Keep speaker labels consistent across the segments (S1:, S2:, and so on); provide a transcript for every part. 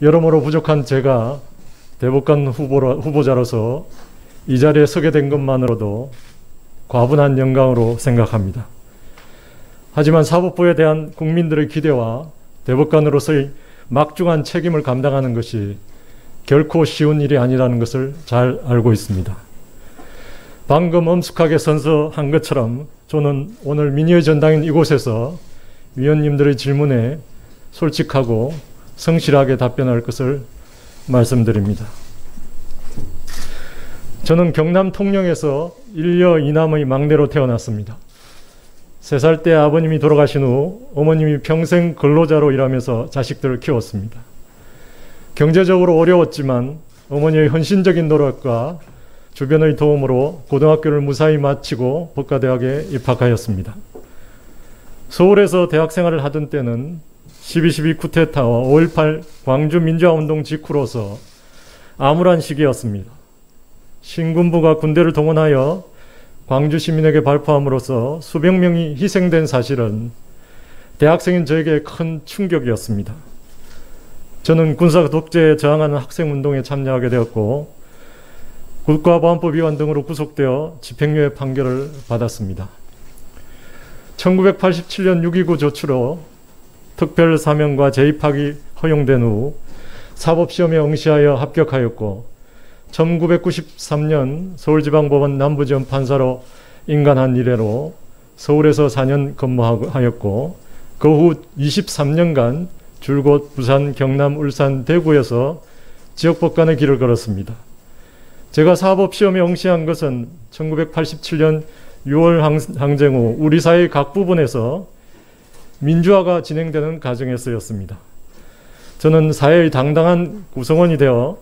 S1: 여러모로 부족한 제가 대법관 후보자로서 이 자리에 서게 된 것만으로도 과분한 영광으로 생각합니다. 하지만 사법부에 대한 국민들의 기대와 대법관으로서의 막중한 책임을 감당하는 것이 결코 쉬운 일이 아니라는 것을 잘 알고 있습니다. 방금 엄숙하게 선서한 것처럼 저는 오늘 민의의 전당인 이곳에서 위원님들의 질문에 솔직하고 성실하게 답변할 것을 말씀드립니다. 저는 경남 통영에서 일녀 이남의 막내로 태어났습니다. 3살 때 아버님이 돌아가신 후 어머님이 평생 근로자로 일하면서 자식들을 키웠습니다. 경제적으로 어려웠지만 어머니의 헌신적인 노력과 주변의 도움으로 고등학교를 무사히 마치고 법과대학에 입학하였습니다. 서울에서 대학생활을 하던 때는 12.12 쿠데타와 5.18 광주 민주화운동 직후로서 암울한 시기였습니다. 신군부가 군대를 동원하여 광주 시민에게 발포함으로써 수백 명이 희생된 사실은 대학생인 저에게 큰 충격이었습니다. 저는 군사 독재에 저항하는 학생운동에 참여하게 되었고 국가보안법 위반 등으로 구속되어 집행유예 판결을 받았습니다. 1987년 6.29 조치로 특별 사면과 재입학이 허용된 후 사법시험에 응시하여 합격하였고 1993년 서울지방법원 남부지원 판사로 임관한 이래로 서울에서 4년 근무하였고 그 후 23년간 줄곧 부산, 경남, 울산, 대구에서 지역법관의 길을 걸었습니다. 제가 사법시험에 응시한 것은 1987년 6월 항쟁 후 우리 사회의 각 부분에서 민주화가 진행되는 과정에서였습니다. 저는 사회의 당당한 구성원이 되어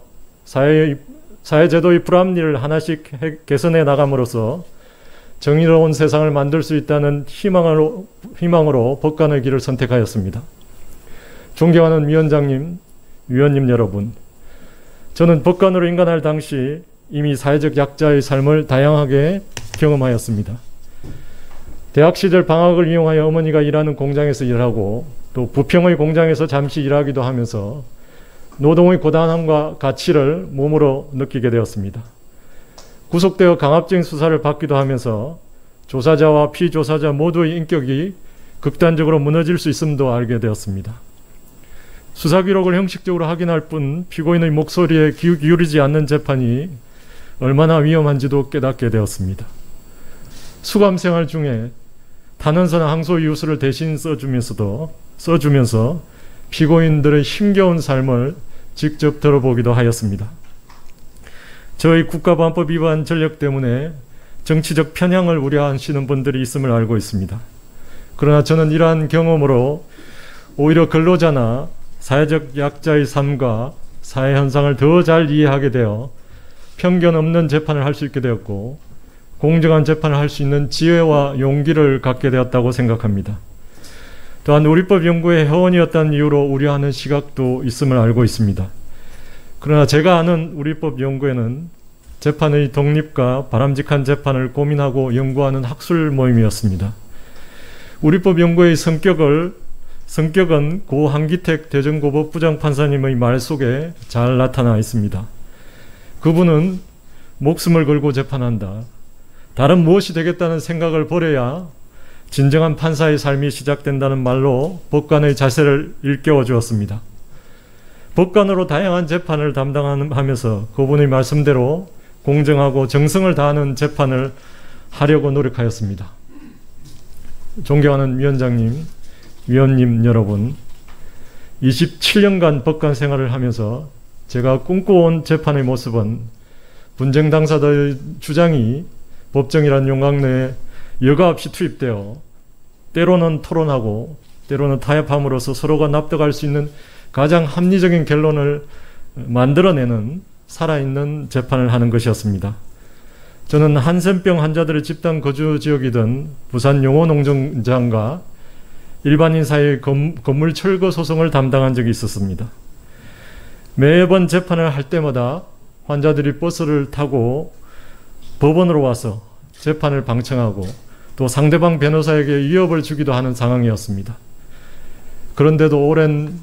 S1: 사회제도의 불합리를 하나씩 개선해 나감으로써 정의로운 세상을 만들 수 있다는 희망으로 법관의 길을 선택하였습니다. 존경하는 위원장님, 위원님 여러분, 저는 법관으로 임관할 당시 이미 사회적 약자의 삶을 다양하게 경험하였습니다. 대학 시절 방학을 이용하여 어머니가 일하는 공장에서 일하고 또 부평의 공장에서 잠시 일하기도 하면서 노동의 고단함과 가치를 몸으로 느끼게 되었습니다. 구속되어 강압적인 수사를 받기도 하면서 조사자와 피조사자 모두의 인격이 극단적으로 무너질 수 있음도 알게 되었습니다. 수사 기록을 형식적으로 확인할 뿐 피고인의 목소리에 귀 기울이지 않는 재판이 얼마나 위험한지도 깨닫게 되었습니다. 수감 생활 중에 탄원서나 항소 이유서를 대신 써주면서 피고인들의 힘겨운 삶을 직접 들어보기도 하였습니다. 저희 국가보안법 위반 전력 때문에 정치적 편향을 우려하시는 분들이 있음을 알고 있습니다. 그러나 저는 이러한 경험으로 오히려 근로자나 사회적 약자의 삶과 사회 현상을 더 잘 이해하게 되어 편견 없는 재판을 할 수 있게 되었고 공정한 재판을 할 수 있는 지혜와 용기를 갖게 되었다고 생각합니다. 또한 우리법 연구의 회원이었다는 이유로 우려하는 시각도 있음을 알고 있습니다. 그러나 제가 아는 우리법 연구회는 재판의 독립과 바람직한 재판을 고민하고 연구하는 학술 모임이었습니다. 우리법 연구회의 성격은 고 한기택 대전고법 부장판사님의 말 속에 잘 나타나 있습니다. 그분은 목숨을 걸고 재판한다. 다른 무엇이 되겠다는 생각을 버려야 진정한 판사의 삶이 시작된다는 말로 법관의 자세를 일깨워 주었습니다. 법관으로 다양한 재판을 담당하면서 그분의 말씀대로 공정하고 정성을 다하는 재판을 하려고 노력하였습니다. 존경하는 위원장님, 위원님 여러분, 27년간 법관 생활을 하면서 제가 꿈꿔온 재판의 모습은 분쟁 당사자의 주장이 법정이란 용광 내에 여과 없이 투입되어 때로는 토론하고 때로는 타협함으로써 서로가 납득할 수 있는 가장 합리적인 결론을 만들어내는 살아있는 재판을 하는 것이었습니다. 저는 한센병 환자들의 집단 거주 지역이던 부산 용호농정장과 일반인 사이의 건물 철거 소송을 담당한 적이 있었습니다. 매번 재판을 할 때마다 환자들이 버스를 타고 법원으로 와서 재판을 방청하고 또 상대방 변호사에게 위협을 주기도 하는 상황이었습니다. 그런데도 오랜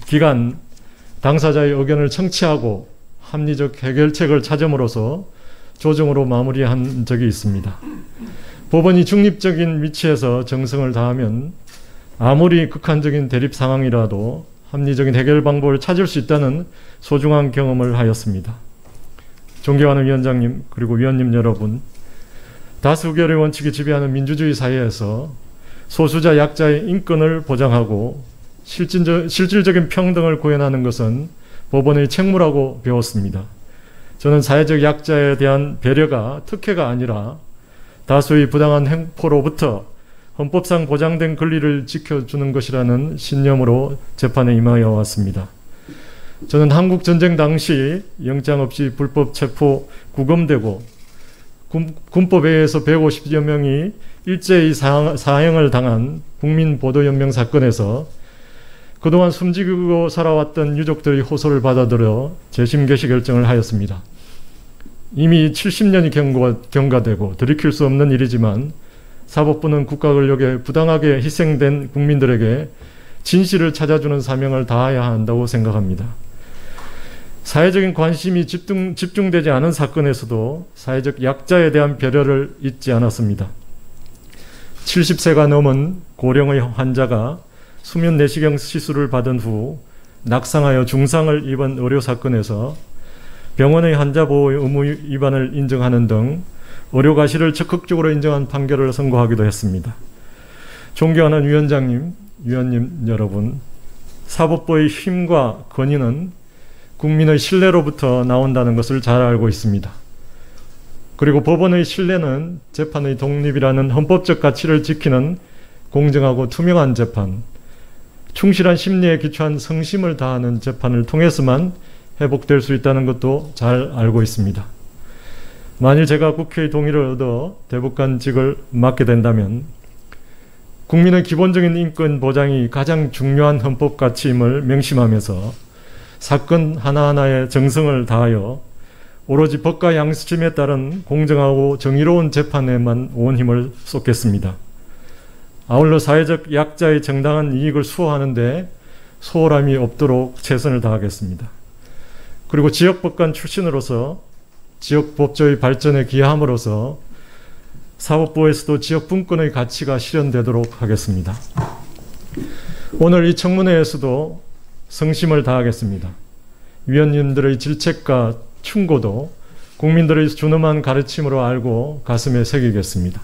S1: 기간 당사자의 의견을 청취하고 합리적 해결책을 찾음으로써 조정으로 마무리한 적이 있습니다. 법원이 중립적인 위치에서 정성을 다하면 아무리 극한적인 대립 상황이라도 합리적인 해결 방법을 찾을 수 있다는 소중한 경험을 하였습니다. 존경하는 위원장님 그리고 위원님 여러분, 다수결의 원칙이 지배하는 민주주의 사회에서 소수자 약자의 인권을 보장하고 실질적인 평등을 구현하는 것은 법원의 책무라고 배웠습니다. 저는 사회적 약자에 대한 배려가 특혜가 아니라 다수의 부당한 행포로부터 헌법상 보장된 권리를 지켜주는 것이라는 신념으로 재판에 임하여 왔습니다. 저는 한국 전쟁 당시 영장 없이 불법 체포 구금되고 군법에 의해서 150여 명이 일제히 사형을 당한 국민보도연명 사건에서 그동안 숨지고 살아왔던 유족들의 호소를 받아들여 재심 개시 결정을 하였습니다. 이미 70년이 경과되고 돌이킬 수 없는 일이지만 사법부는 국가 권력에 부당하게 희생된 국민들에게 진실을 찾아주는 사명을 다해야 한다고 생각합니다. 사회적인 관심이 집중되지 않은 사건에서도 사회적 약자에 대한 배려를 잊지 않았습니다. 70세가 넘은 고령의 환자가 수면 내시경 시술을 받은 후 낙상하여 중상을 입은 의료 사건에서 병원의 환자 보호 의무 위반을 인정하는 등 의료 과실을 적극적으로 인정한 판결을 선고하기도 했습니다. 존경하는 위원장님, 위원님 여러분, 사법부의 힘과 권위는 국민의 신뢰로부터 나온다는 것을 잘 알고 있습니다. 그리고 법원의 신뢰는 재판의 독립이라는 헌법적 가치를 지키는 공정하고 투명한 재판, 충실한 심리에 기초한 성심을 다하는 재판을 통해서만 회복될 수 있다는 것도 잘 알고 있습니다. 만일 제가 국회의 동의를 얻어 대법관직을 맡게 된다면 국민의 기본적인 인권 보장이 가장 중요한 헌법 가치임을 명심하면서 사건 하나하나에 정성을 다하여 오로지 법과 양심에 따른 공정하고 정의로운 재판에만 온 힘을 쏟겠습니다. 아울러 사회적 약자의 정당한 이익을 수호하는 데 소홀함이 없도록 최선을 다하겠습니다. 그리고 지역법관 출신으로서 지역법조의 발전에 기여함으로써 사법부에서도 지역분권의 가치가 실현되도록 하겠습니다. 오늘 이 청문회에서도 성심을 다하겠습니다. 위원님들의 질책과 충고도 국민들의 준엄한 가르침으로 알고 가슴에 새기겠습니다.